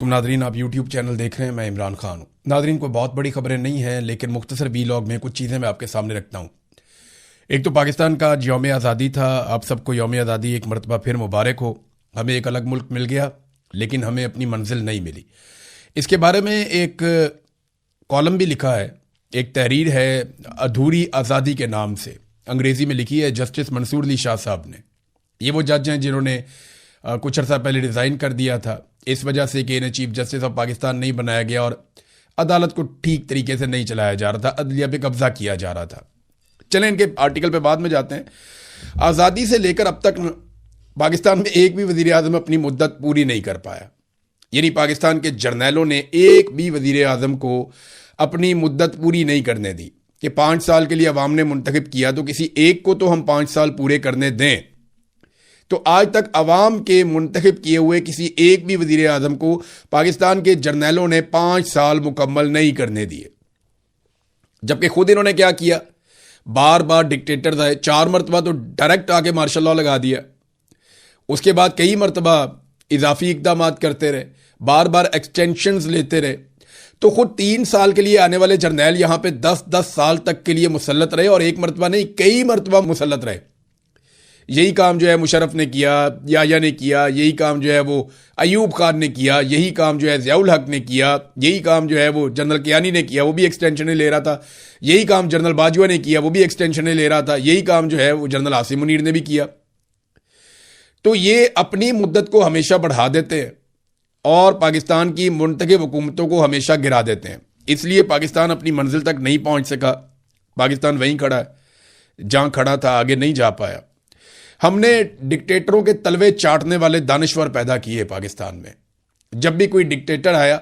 तुम नादरीन, आप YouTube channel देख रहे हैं। मैं इमरान खान हूँ। नादरीन, कोई बहुत बड़ी खबरें नहीं हैं, लेकिन मुख्तसर वीलॉग में कुछ चीज़ें मैं आपके सामने रखता हूँ। एक तो पाकिस्तान का यौम आज़ादी था। आप सबको यौम आज़ादी एक मरतबा फिर मुबारक हो। हमें एक अलग मुल्क मिल गया, लेकिन हमें अपनी मंजिल नहीं मिली। इसके बारे में एक कॉलम भी लिखा है, एक तहरीर है अधूरी आज़ादी के नाम से, अंग्रेज़ी में लिखी है जस्टिस मंसूर अली शाह साहब ने। ये वो जज हैं जिन्होंने कुछ अर्सा पहले रिज़ाइन कर दिया था इस वजह से कि इन्हें चीफ जस्टिस ऑफ पाकिस्तान नहीं बनाया गया और अदालत को ठीक तरीके से नहीं चलाया जा रहा था, अदलिया पे कब्जा किया जा रहा था। चलें इनके आर्टिकल पे बाद में जाते हैं। आज़ादी से लेकर अब तक पाकिस्तान में एक भी वज़ीर आज़म अपनी मुद्दत पूरी नहीं कर पाया। यानी पाकिस्तान के जर्नैलों ने एक भी वज़ीर आज़म को अपनी मुद्दत पूरी नहीं करने दी कि 5 साल के लिए अवाम ने मुंतखब किया तो किसी एक को तो हम 5 साल पूरे करने दें। तो आज तक अवाम के मुंतखब किए हुए किसी एक भी वज़ीर आज़म को पाकिस्तान के जर्नैलों ने 5 साल मुकम्मल नहीं करने दिए। जबकि खुद इन्होंने क्या किया, बार बार डिक्टेटर्स आए, 4 मरतबा तो डायरेक्ट आके मार्शल लॉ लगा दिया। उसके बाद कई मरतबा इजाफी इकदाम करते रहे, बार बार एक्सटेंशंस लेते रहे। तो खुद 3 साल के लिए आने वाले जर्नैल यहां पे 10-10 साल तक के लिए मुसल्लत रहे, और एक मरतबा नहीं कई मरतबा मुसल्लत रहे। यही काम जो है मुशर्रफ ने किया, याया ने किया, यही काम जो है वो अयूब खान ने किया, यही काम जो है ज़ियाउल हक ने किया, यही काम जो है वो जनरल कियानी ने किया, वो भी एक्सटेंशन ले रहा था। यही काम जनरल बाजवा ने किया, वो भी एक्सटेंशन ले रहा था। यही काम जो है वो जनरल आसिम मुनीर ने भी किया। तो ये अपनी मुद्दत को हमेशा बढ़ा देते हैं और पाकिस्तान की मुंतखब हुकूमतों को हमेशा गिरा देते हैं। इसलिए पाकिस्तान अपनी मंजिल तक नहीं पहुंच सका। पाकिस्तान वहीं खड़ा है जहां खड़ा था, आगे नहीं जा पाया। हमने डिक्टेटरों के तलवे चाटने वाले दानिश्वर पैदा किए पाकिस्तान में। जब भी कोई डिक्टेटर आया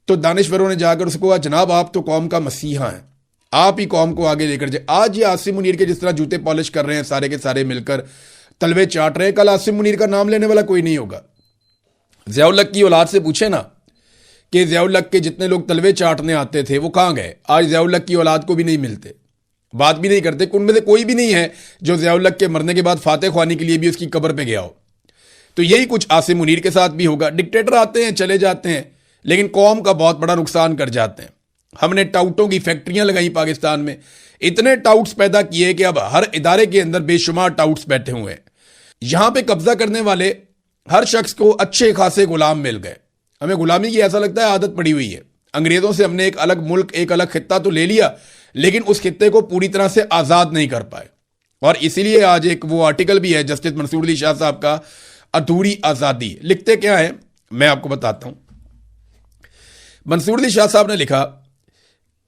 तो दानिश्वरों ने जाकर उसको कहा, जनाब आप तो कौम का मसीहा हैं, आप ही कौम को आगे लेकर जाए। आज ये आसिम मुनीर के जिस तरह जूते पॉलिश कर रहे हैं, सारे के सारे मिलकर तलवे चाट रहे हैं, कल आसिम मुनीर का नाम लेने वाला कोई नहीं होगा। ज़ियाउल हक की औलाद से पूछे ना कि ज़ियाउल हक के जितने लोग तलवे चाटने आते थे वो कहां गए। आज ज़ियाउल हक की औलाद को भी नहीं मिलते, बात भी नहीं करते। उनमें से कोई भी नहीं है जो ज़ियाउल हक के मरने के बाद फातेह ख्वानी के लिए भी उसकी कब्र पे गया हो। तो यही कुछ आसिम मुनीर के साथ भी होगा। डिक्टेटर आते हैं, चले जाते हैं, लेकिन कौम का बहुत बड़ा नुकसान कर जाते हैं। हमने टाउटों की फैक्ट्रियां लगाई पाकिस्तान में, इतने टाउट्स पैदा किए कि अब हर इदारे के अंदर बेशुमार टाउट्स बैठे हुए हैं। यहां पे कब्जा करने वाले हर शख्स को अच्छे खासे गुलाम मिल गए। हमें गुलामी की ऐसा लगता है आदत पड़ी हुई है। अंग्रेजों से हमने एक अलग मुल्क, एक अलग खित्ता तो ले लिया, लेकिन उस खित्ते को पूरी तरह से आजाद नहीं कर पाए। और इसीलिए आज एक वो आर्टिकल भी है जस्टिस मंसूर अली शाह साहब का, अधूरी आजादी। लिखते क्या है मैं आपको बताता हूं। मंसूर अली शाह साहब ने लिखा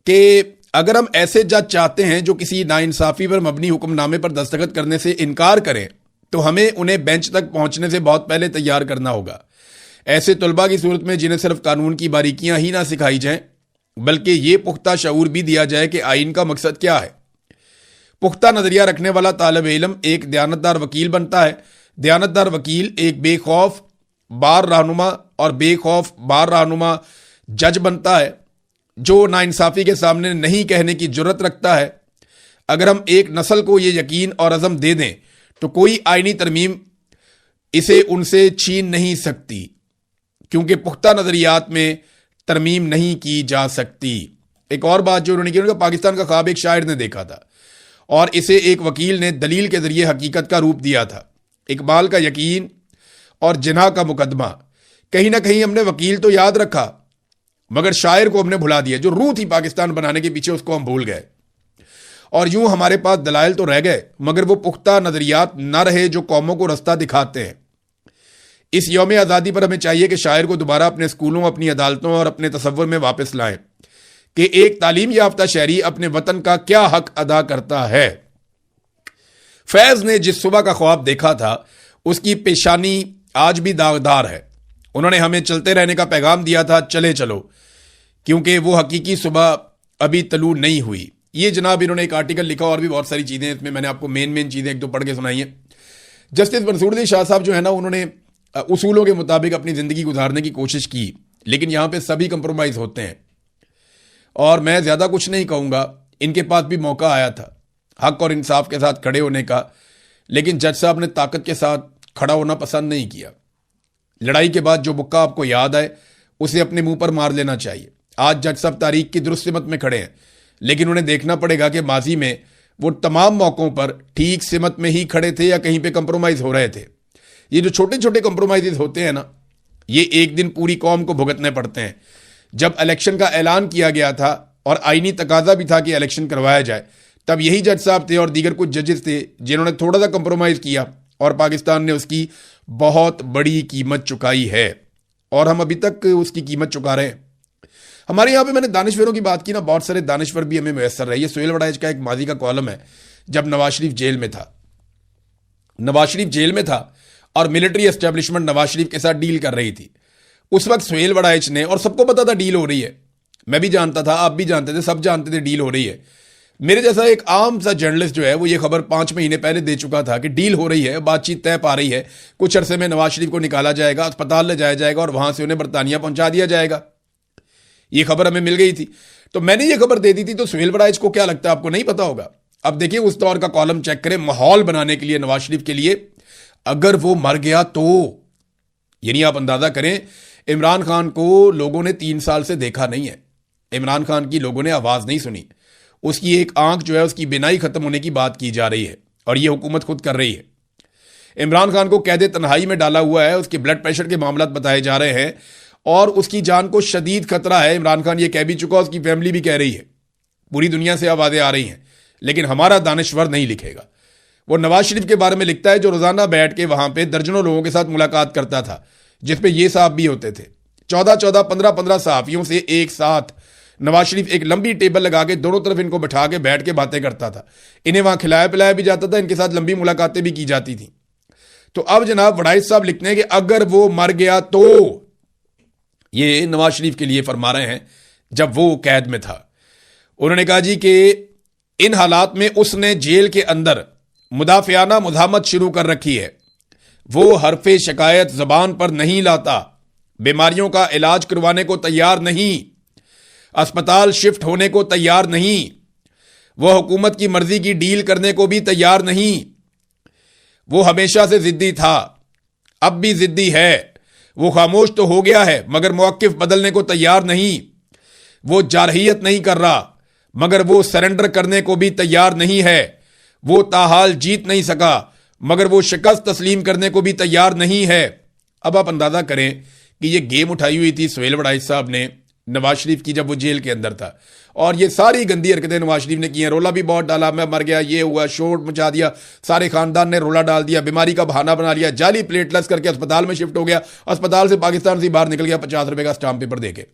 कि अगर हम ऐसे जज चाहते हैं जो किसी नाइंसाफी पर मबनी हुक्मनामे पर दस्तखत करने से इनकार करें, तो हमें उन्हें बेंच तक पहुंचने से बहुत पहले तैयार करना होगा। ऐसे तलबा की सूरत में जिन्हें सिर्फ कानून की बारीकियां ही ना सिखाई जाएं, बल्कि यह पुख्ता शऊर भी दिया जाए कि आइन का मकसद क्या है। पुख्ता नजरिया रखने वाला तालिब इल्म एक दयानतदार वकील बनता है। दयानतदार वकील एक बेखौफ बार रहनुमा और बेखौफ बार रहनुमा जज बनता है, जो नाइंसाफी के सामने नहीं कहने की जुर्रत रखता है। अगर हम एक नस्ल को यह यकीन और अज़म दे दें तो कोई आइनी तरमीम इसे उनसे छीन नहीं सकती, क्योंकि पुख्ता नजरियात में तरमीम नहीं की जा सकती। एक और बात जो उन्होंने की, पाकिस्तान का ख्वाब एक शायर ने देखा था और इसे एक वकील ने दलील के जरिए हकीकत का रूप दिया था। इकबाल का यकीन और जिन्हा का मुकदमा। कहीं ना कहीं हमने वकील तो याद रखा, मगर शायर को हमने भुला दिया। जो रूह थी पाकिस्तान बनाने के पीछे, उसको हम भूल गए। और यूं हमारे पास दलाइल तो रह गए, मगर वो पुख्ता नजरियात न रहे जो कौमों को रास्ता दिखाते हैं। इस यौम आज़ादी पर हमें चाहिए कि शायर को दोबारा अपने स्कूलों, अपनी अदालतों और अपने तसव्वुर में वापस लाएं कि एक तालीम याफ्ता शहरी अपने वतन का क्या हक अदा करता है। फैज ने जिस सुबह का ख्वाब देखा था, उसकी पेशानी आज भी दागदार है। उन्होंने हमें चलते रहने का पैगाम दिया था, चले चलो, क्योंकि वो हकीकी सुबह अभी तलू नहीं हुई। ये जनाब इन्होंने एक आर्टिकल लिखा और भी बहुत सारी चीजें, इसमें मैंने आपको मेन चीजें एक दो पढ़ के सुनाई हैं। जस्टिस मंसूर अली शाह साहब जो है ना, उन्होंने उसूलों के मुताबिक अपनी जिंदगी गुजारने की कोशिश की, लेकिन यहां पे सभी कंप्रोमाइज होते हैं। और मैं ज्यादा कुछ नहीं कहूंगा, इनके पास भी मौका आया था हक और इंसाफ के साथ खड़े होने का, लेकिन जज साहब ने ताकत के साथ खड़ा होना पसंद नहीं किया। लड़ाई के बाद जो मुक्का आपको याद आए उसे अपने मुंह पर मार लेना चाहिए। आज जज साहब तारीख की दुरुस्त सिमत में खड़े हैं, लेकिन उन्हें देखना पड़ेगा कि माजी में वो तमाम मौकों पर ठीक सिमत में ही खड़े थे या कहीं पे कंप्रोमाइज हो रहे थे। ये जो छोटे छोटे कंप्रोमाइज होते हैं ना, ये एक दिन पूरी कौम को भुगतने पड़ते हैं। जब इलेक्शन का ऐलान किया गया था और आईनी तकाजा भी था कि इलेक्शन करवाया जाए, तब यही जज साहब थे और दीगर कुछ जजेस थे जिन्होंने थोड़ा सा कंप्रोमाइज किया और पाकिस्तान ने उसकी बहुत बड़ी कीमत चुकाई है और हम अभी तक उसकी कीमत चुका रहे हैं। हमारे यहाँ पे मैंने दानिश्वरों की बात की ना, बहुत सारे दानिश्वर भी हमें मैसर रहे। ये सुहेल वड़ाइच का एक माजी का कॉलम है, जब नवाज शरीफ जेल में था। नवाज शरीफ जेल में था और मिलिट्री एस्टेब्लिशमेंट नवाज शरीफ के साथ डील कर रही थी। उस वक्त सुहेल वड़ाइच ने, और सबको पता था डील हो रही है, मैं भी जानता था, आप भी जानते थे, सब जानते थे डील हो रही है। मेरे जैसा एक आम सा जर्नलिस्ट जो है वो ये खबर 5 महीने पहले दे चुका था कि डील हो रही है, बातचीत तय पा रही है, कुछ अरसे में नवाज शरीफ को निकाला जाएगा, अस्पताल ले जाया जाएगा और वहां से उन्हें बरतानिया पहुंचा दिया जाएगा। ये खबर हमें मिल गई थी, तो मैंने ये खबर दे दी थी। तो सुहेल वड़ाइच को क्या लगता है, आपको नहीं पता होगा। अब देखिए उस दौर का कॉलम चेक करें, माहौल बनाने के लिए नवाज शरीफ के लिए, अगर वो मर गया तो, यानी आप अंदाजा करें, इमरान खान को लोगों ने 3 साल से देखा नहीं है, इमरान खान की लोगों ने आवाज नहीं सुनी, उसकी एक आंख जो है उसकी बिनाई खत्म होने की बात की जा रही है और यह हुकूमत खुद कर रही है। इमरान खान को कैदे तन्हाई में डाला हुआ है, उसके ब्लड प्रेशर के मामला बताए जा रहे हैं और उसकी जान को शदीद खतरा है। इमरान खान ये कह भी चुका, उसकी फैमिली भी कह रही है, पूरी दुनिया से आवाजें आ रही हैं, लेकिन हमारा दानिश्वर नहीं लिखेगा। वो नवाज शरीफ के बारे में लिखता है जो रोजाना बैठ के वहां पे दर्जनों लोगों के साथ मुलाकात करता था, जिसपे ये साहब भी होते थे। 14-14, 15-15 सहाफियों से एक साथ नवाज शरीफ एक लंबी टेबल लगा के दोनों तरफ इनको बैठा के बैठ के बातें करता था। इन्हें वहां खिलाया पिलाया भी जाता था, इनके साथ लंबी मुलाकातें भी की जाती थी। तो अब जनाब वड़ाइच साहब लिखते हैं कि अगर वो मर गया तो, ये नवाज शरीफ के लिए फरमा रहे हैं जब वो कैद में था। उन्होंने कहा जी कि इन हालात में उसने जेल के अंदर मुदाफियाना मुजामत शुरू कर रखी है। वो हरफे शिकायत जबान पर नहीं लाता, बीमारियों का इलाज करवाने को तैयार नहीं, अस्पताल शिफ्ट होने को तैयार नहीं, वो हुकूमत की मर्जी की डील करने को भी तैयार नहीं। वो हमेशा से जिद्दी था, अब भी जिद्दी है। वो खामोश तो हो गया है मगर मौकिफ बदलने को तैयार नहीं। वो जारहियत नहीं कर रहा मगर वो सरेंडर करने को भी तैयार नहीं है। वो ताहाल जीत नहीं सका मगर वो शिकस्त तस्लीम करने को भी तैयार नहीं है। अब आप अंदाजा करें कि ये गेम उठाई हुई थी सुहेल वड़ाइच साहब ने नवाज शरीफ की जब वो जेल के अंदर था, और ये सारी गंदी हरकतें नवाज शरीफ ने की हैं। रोला भी बहुत डाला, मैं मर गया, ये हुआ, शोर मचा दिया, सारे खानदान ने रोला डाल दिया, बीमारी का बहाना बना लिया, जाली प्लेटलेस करके अस्पताल में शिफ्ट हो गया, अस्पताल से पाकिस्तान से बाहर निकल गया 50 रुपए का स्टाम्प पेपर देके।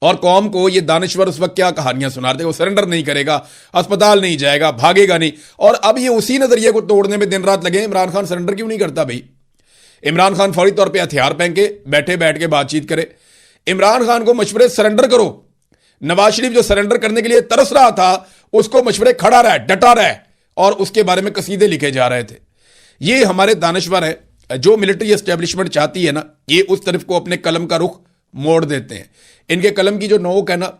और कौम को ये दानिश्वर उस वक्त क्या कहानियां सुना रहे थे, वो सरेंडर नहीं करेगा, अस्पताल नहीं जाएगा, भागेगा नहीं। और अब ये उसी नजरिए को तोड़ने में दिन रात लगे। इमरान खान सरेंडर क्यों नहीं करता भाई? इमरान खान फौरी तौर पर हथियार पहन के बैठ के बातचीत करे। इमरान खान को मशवरे सरेंडर करो। नवाज शरीफ जो सरेंडर करने के लिए तरस रहा था, उसको मशवरे खड़ा रहा, डटा रहा, और उसके बारे में कसीदे लिखे जा रहे थे। ये हमारे दानिश्वर है जो मिलिट्री एस्टेब्लिशमेंट चाहती है ना, ये उस तरफ को अपने कलम का रुख मोड़ देते हैं। इनके कलम की जो नोक है ना,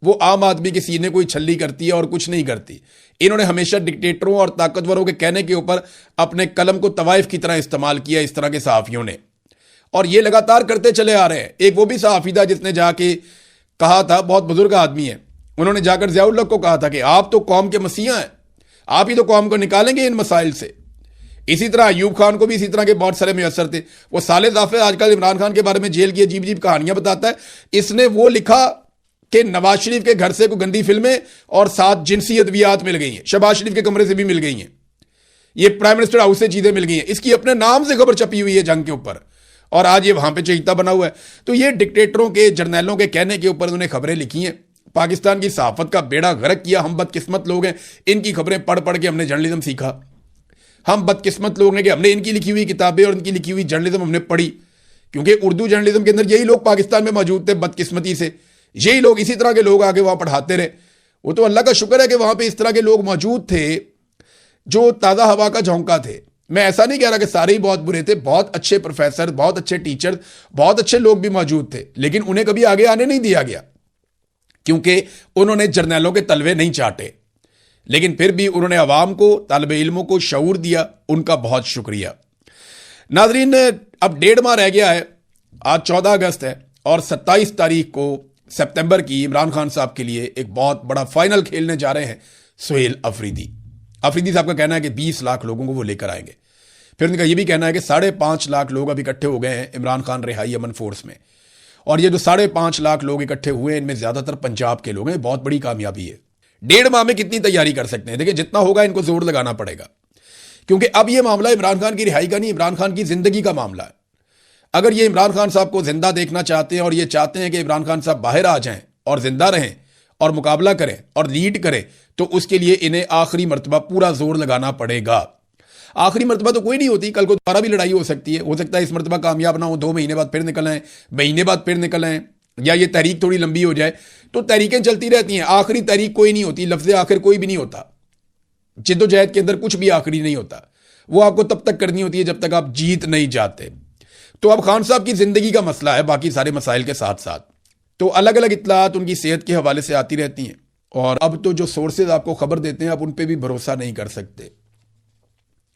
वो आम आदमी के सीने को ही छल्ली करती है और कुछ नहीं करती। इन्होंने हमेशा डिक्टेटरों और ताकतवरों के कहने के ऊपर अपने कलम को तवाइफ की तरह इस्तेमाल किया, इस तरह के सहाफियों ने, और ये लगातार करते चले आ रहे हैं। एक वो भी सहाफी था जिसने जाके कहा था, बहुत बुजुर्ग आदमी है, उन्होंने जाकर ज़ियाउल हक को कहा था कि आप तो कौम के मसीहा हैं, आप ही तो कौम को निकालेंगे इन मसाइल से। इसी तरह अयूब खान को भी इसी तरह के बहुत सारे मुयस्सर थे। वो साले जाफे आजकल इमरान खान के बारे में जेल की अजीब अजीब कहानियां बताता है। इसने वो लिखा कि नवाज शरीफ के घर से कोई गंदी फिल्में और 7 जिनसी अद्वियात मिल गई हैं, शहबाज शरीफ के कमरे से भी मिल गई हैं, ये प्राइम मिनिस्टर हाउस से चीजें मिल गई हैं। इसकी अपने नाम से खबर छपी हुई है जंग के ऊपर, और आज ये वहां पे चहीता बना हुआ है। तो ये डिक्टेटरों के, जर्नैलों के कहने के ऊपर उन्होंने खबरें लिखी हैं। पाकिस्तान की सहाफत का बेड़ा गर्क किया। हम बदकिस्मत लोग हैं, इनकी खबरें पढ़ पढ़ के हमने जर्नलिज्म सीखा। हम बदकिस्मत लोग हैं कि हमने इनकी लिखी हुई किताबें और इनकी लिखी हुई जर्नलिज्म हमने पढ़ी, क्योंकि उर्दू जर्नलिज्म के अंदर यही लोग पाकिस्तान में मौजूद थे। बदकिस्मती से यही लोग, इसी तरह के लोग आगे वहां पढ़ाते रहे। वो तो अल्लाह का शुक्र है कि वहां पे इस तरह के लोग मौजूद थे जो ताज़ा हवा का झोंका थे। मैं ऐसा नहीं कह रहा कि सारे ही बहुत बुरे थे, बहुत अच्छे प्रोफेसर, बहुत अच्छे टीचर, बहुत अच्छे लोग भी मौजूद थे, लेकिन उन्हें कभी आगे आने नहीं दिया गया क्योंकि उन्होंने जर्नैलों के तलवे नहीं चाटे। लेकिन फिर भी उन्होंने अवाम को, तालिबे इल्मों को शऊर दिया, उनका बहुत शुक्रिया। नाजरीन, अब 1.5 माह रह गया है आज 14 अगस्त है और 27 तारीख को सितंबर की इमरान खान साहब के लिए एक बहुत बड़ा फाइनल खेलने जा रहे हैं सुहेल अफरीदी। अफरीदी साहब का कहना है कि 20 लाख लोगों को वो लेकर आएंगे। फिर उनका ये भी कहना है कि 5.5 लाख लोग अब इकट्ठे हो गए हैं इमरान खान रिहाई अमन फोर्स में, और ये जो 5.5 लाख लोग इकट्ठे हुए हैं इनमें ज्यादातर पंजाब के लोग हैं। बहुत बड़ी कामयाबी है। 1.5 माह में कितनी तैयारी कर सकते हैं? देखिए, जितना होगा इनको जोर लगाना पड़ेगा, क्योंकि अब ये मामला इमरान खान की रिहाई का नहीं, इमरान खान की जिंदगी का मामला है। अगर ये इमरान खान साहब को जिंदा देखना चाहते हैं और ये चाहते हैं कि इमरान खान साहब बाहर आ जाएं और जिंदा रहें और मुकाबला करें और लीड करें, तो उसके लिए इन्हें आखिरी मर्तबा पूरा जोर लगाना पड़ेगा। आखिरी मर्तबा तो कोई नहीं होती, कल को दोबारा भी लड़ाई हो सकती है। हो सकता है इस मर्तबा कामयाब ना हो, 2 महीने बाद फिर निकल आए, महीने बाद फिर निकल आए, या ये तहरीक थोड़ी लंबी हो जाए। तो तहरीकें चलती रहती हैं, आखिरी तहरीक कोई नहीं होती। लफ्ज़ आखिर कोई भी नहीं होता। जिद्दोजहद के अंदर कुछ भी आखिरी नहीं होता। वो आपको तब तक करनी होती है जब तक आप जीत नहीं जाते। तो अब खान साहब की जिंदगी का मसला है, बाकी सारे मसाइल के साथ साथ तो अलग अलग इत्तलात उनकी सेहत के हवाले से आती रहती हैं। और अब तो जो सोर्सेज आपको खबर देते हैं आप उन पर भी भरोसा नहीं कर सकते।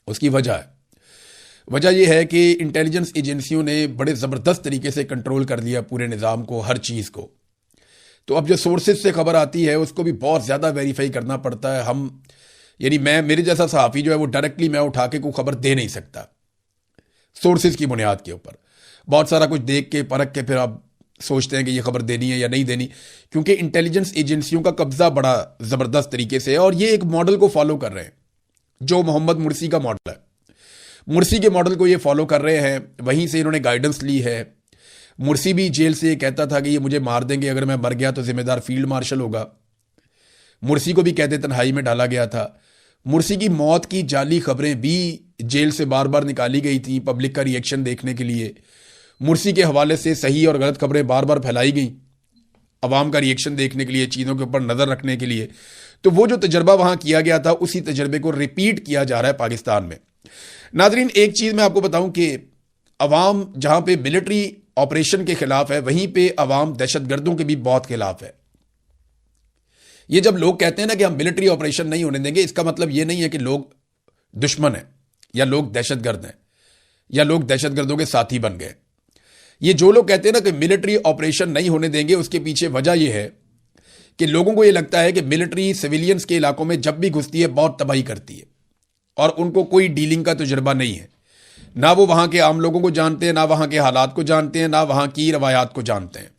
उसकी वजह यह है कि इंटेलिजेंस एजेंसियों ने बड़े ज़बरदस्त तरीके से कंट्रोल कर लिया पूरे निज़ाम को, हर चीज़ को। तो अब जो सोर्सेज से खबर आती है उसको भी बहुत ज़्यादा वेरीफाई करना पड़ता है। यानी मेरे जैसा सहाफ़ी जो है वो डायरेक्टली मैं उठा के कोई खबर दे नहीं सकता। सोर्सेज की बुनियाद के ऊपर बहुत सारा कुछ देख के परख के फिर आप सोचते हैं कि ये खबर देनी है या नहीं देनी, क्योंकि इंटेलिजेंस एजेंसियों का कब्जा बड़ा ज़बरदस्त तरीके से है और ये एक मॉडल को फॉलो कर रहे हैं जो मोहम्मद मुर्सी का मॉडल है। मुर्सी के मॉडल को ये फॉलो कर रहे हैं, वहीं से इन्होंने गाइडेंस ली है। मुर्सी भी जेल से ये कहता था कि ये मुझे मार देंगे, अगर मैं मर गया तो जिम्मेदार फील्ड मार्शल होगा। मुर्सी को भी कहते तन्हाई में डाला गया था। मुर्सी की मौत की जाली खबरें भी जेल से बार बार निकाली गई थी पब्लिक का रिएक्शन देखने के लिए। मुर्सी के हवाले से सही और गलत खबरें बार बार फैलाई गई अवाम का रिएक्शन देखने के लिए, चीज़ों के ऊपर नज़र रखने के लिए। तो वो जो तजर्बा वहां किया गया था उसी तजर्बे को रिपीट किया जा रहा है पाकिस्तान में। नाजरीन, एक चीज़ मैं आपको बताऊं कि अवाम जहां पे मिलिट्री ऑपरेशन के खिलाफ है वहीं पे अवाम दहशतगर्दों के भी बहुत खिलाफ है। ये जब लोग कहते हैं ना कि हम मिलिट्री ऑपरेशन नहीं होने देंगे, इसका मतलब ये नहीं है कि लोग दुश्मन हैं या लोग दहशतगर्द हैं या लोग दहशतगर्दों के साथी बन गए। ये जो लोग कहते हैं ना कि मिलिट्री ऑपरेशन नहीं होने देंगे, उसके पीछे वजह यह है कि लोगों को यह लगता है कि मिलिट्री सिविलियंस के इलाकों में जब भी घुसती है बहुत तबाही करती है और उनको कोई डीलिंग का तजुर्बा नहीं है। ना वो वहां के आम लोगों को जानते हैं, ना वहां के हालात को जानते हैं, ना वहां की रवायात को जानते हैं।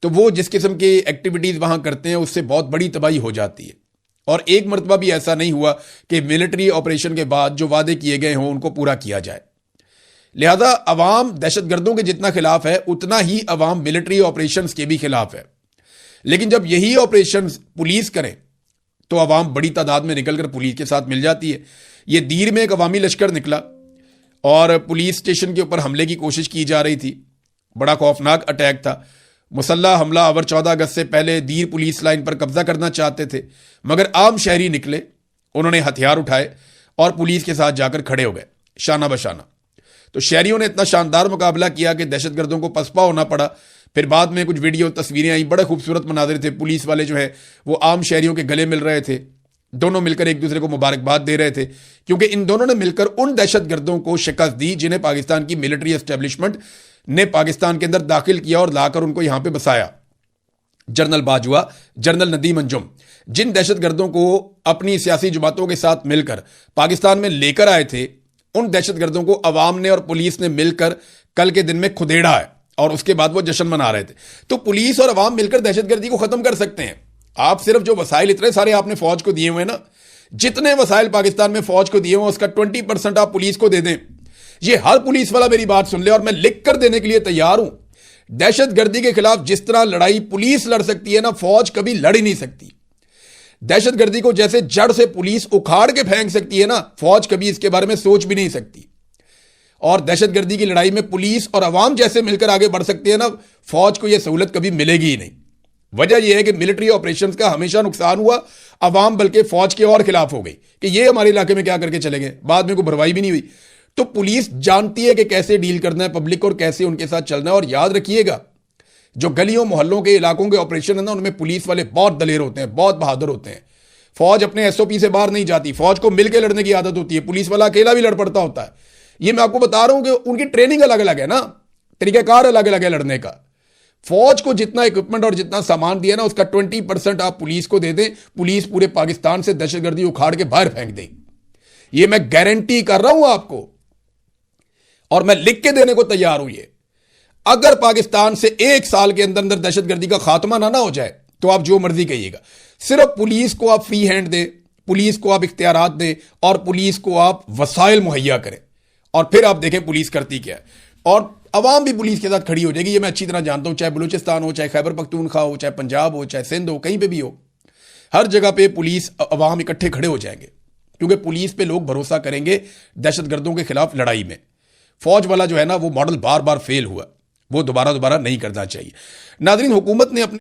तो वो जिस किस्म की एक्टिविटीज वहां करते हैं उससे बहुत बड़ी तबाही हो जाती है। और एक मरतबा भी ऐसा नहीं हुआ कि मिलिट्री ऑपरेशन के बाद जो वादे किए गए हों उनको पूरा किया जाए। लिहाजा अवाम दहशतगर्दों के जितना खिलाफ है उतना ही अवाम मिलिट्री ऑपरेशंस के भी खिलाफ है। लेकिन जब यही ऑपरेशंस पुलिस करें तो अवाम बड़ी तादाद में निकलकर पुलिस के साथ मिल जाती है। ये दीर में एक अवामी लश्कर निकला और पुलिस स्टेशन के ऊपर हमले की कोशिश की जा रही थी। बड़ा खौफनाक अटैक था, मुसल्ला हमला अवर 14 अगस्त से पहले दीर पुलिस लाइन पर कब्जा करना चाहते थे, मगर आम शहरी निकले, उन्होंने हथियार उठाए और पुलिस के साथ जाकर खड़े हो गए शाना बशाना। तो शहरियों ने इतना शानदार मुकाबला किया कि दहशतगर्दों को पसपा होना पड़ा। फिर बाद में कुछ वीडियो तस्वीरें आई, बड़े खूबसूरत मनाजिर थे। पुलिस वाले जो है वो आम शहरियों के गले मिल रहे थे, दोनों मिलकर एक दूसरे को मुबारकबाद दे रहे थे, क्योंकि इन दोनों ने मिलकर उन दहशतगर्दों को शिकस्त दी जिन्हें पाकिस्तान की मिलिट्री एस्टेब्लिशमेंट ने पाकिस्तान के अंदर दाखिल किया और लाकर उनको यहां पे बसाया। जनरल बाजवा, जनरल नदीम अंजुम, जिन दहशतगर्दों को अपनी सियासी जमातों के साथ मिलकर पाकिस्तान में लेकर आए थे, उन दहशतगर्दों को अवाम ने और पुलिस ने मिलकर कल के दिन में खुदेड़ा है और उसके बाद वो जश्न मना रहे थे। तो पुलिस और अवाम मिलकर दहशतगर्दी को खत्म कर सकते हैं। आप सिर्फ जो वसाइल इतने सारे आपने फौज को दिए हुए ना, जितने वसाइल पाकिस्तान में फौज को दिए हुए उसका 20% आप पुलिस को दे दें। ये हर पुलिस वाला मेरी बात सुन ले और मैं लिख कर देने के लिए तैयार हूं। दहशतगर्दी के खिलाफ जिस तरह लड़ाई पुलिस लड़ सकती है ना, फौज कभी लड़ ही नहीं सकती। दहशतगर्दी को जैसे जड़ से पुलिस उखाड़ के फेंक सकती है ना, फौज कभी इसके बारे में सोच भी नहीं सकती। और दहशतगर्दी की लड़ाई में पुलिस और अवाम जैसे मिलकर आगे बढ़ सकते हैं ना, फौज को यह सहूलत कभी मिलेगी ही नहीं। वजह यह है कि मिलिट्री ऑपरेशंस का हमेशा नुकसान हुआ, अवाम बल्कि फौज के और खिलाफ हो गई कि ये हमारे इलाके में क्या करके चले गए, बाद में कोई भरवाई भी नहीं हुई। तो पुलिस जानती है कि कैसे डील करना है पब्लिक और कैसे उनके साथ चलना है। और याद रखिएगा, जो गलियों मोहल्लों के इलाकों के ऑपरेशन है ना, उनमें पुलिस वाले बहुत दलेर होते हैं, बहुत बहादुर होते हैं। फौज अपने एसओपी से बाहर नहीं जाती, फौज को मिलकर लड़ने की आदत होती है। पुलिस वाला अकेला भी लड़ पड़ता होता है। ये मैं आपको बता रहा हूं कि उनकी ट्रेनिंग अलग अलग है ना। तरीकाकार अलग अलग है लड़ने का। फौज को जितना इक्विपमेंट और जितना सामान दिया ना, उसका 20% आप पुलिस को दे दें, पुलिस पूरे पाकिस्तान से दहशतगर्दी उखाड़ के बाहर फेंक दे। ये मैं गारंटी कर रहा हूं आपको, और मैं लिख के देने को तैयार हूं। ये अगर पाकिस्तान से 1 साल के अंदर अंदर दहशतगर्दी का खात्मा ना हो जाए तो आप जो मर्जी कहिएगा, सिर्फ पुलिस को आप फ्री हैंड दें, पुलिस को आप इख्तियारात दें और पुलिस को आप वसाइल मुहैया करें, और फिर आप देखें पुलिस करती क्या है। और अवाम भी पुलिस के साथ खड़ी हो जाएगी, ये मैं अच्छी तरह जानता हूं। चाहे बलूचिस्तान हो, चाहे खैबर पख्तूनख्वा हो, चाहे पंजाब हो, चाहे सिंध हो, कहीं पे भी हो, हर जगह पे पुलिस अवाम इकट्ठे खड़े हो जाएंगे, क्योंकि पुलिस पे लोग भरोसा करेंगे दहशतगर्दों के खिलाफ लड़ाई में। फौज वाला जो है ना, वो मॉडल बार बार फेल हुआ, वो दोबारा नहीं करना चाहिए। नाज़रीन, हुकूमत ने अपने